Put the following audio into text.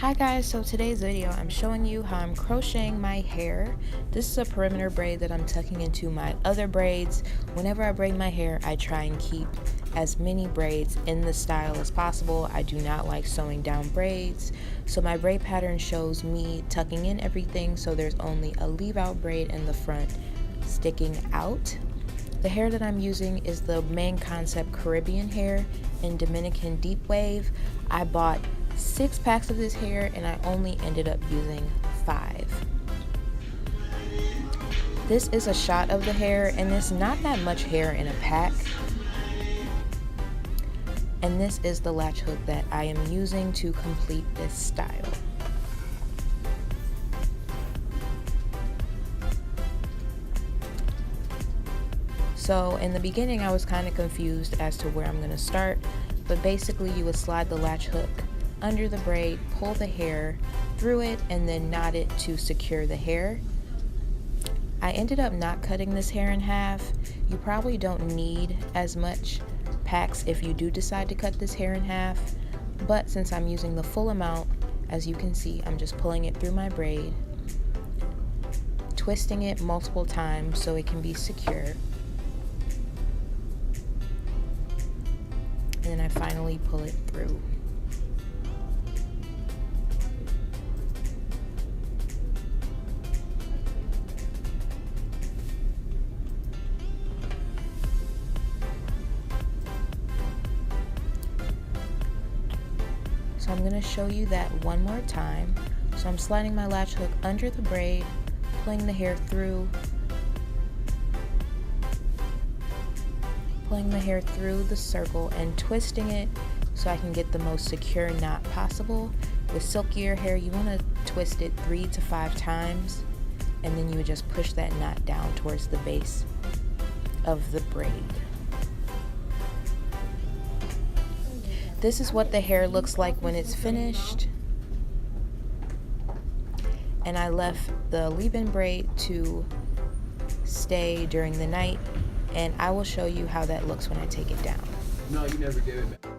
Hi guys, so today's video I'm showing you how I'm crocheting my hair. This is a perimeter braid that I'm tucking into my other braids. Whenever I braid my hair, I try and keep as many braids in the style as possible. I do not like sewing down braids. So my braid pattern shows me tucking in everything, so there's only a leave out braid in the front sticking out. The hair that I'm using is the main concept Caribbean hair in Dominican deep wave. I bought 6 packs of this hair and I only ended up using 5. This is a shot of the hair and it's not that much hair in a pack. And this is the latch hook that I am using to complete this style. So in the beginning I was kind of confused as to where I'm going to start, but basically you would slide the latch hook under the braid, pull the hair through it, and then knot it to secure the hair. I ended up not cutting this hair in half. You probably don't need as much packs if you do decide to cut this hair in half, but since I'm using the full amount, as you can see, I'm just pulling it through my braid, twisting it multiple times so it can be secure. And then I finally pull it through. So I'm going to show you that one more time. So I'm sliding my latch hook under the braid, pulling the hair through, pulling the hair through the circle and twisting it so I can get the most secure knot possible. With silkier hair, you want to twist it 3 to 5 times, and then you would just push that knot down towards the base of the braid. This is what the hair looks like when it's finished. And I left the leave-in braid to stay during the night, and I will show you how that looks when I take it down. No, you never gave it back.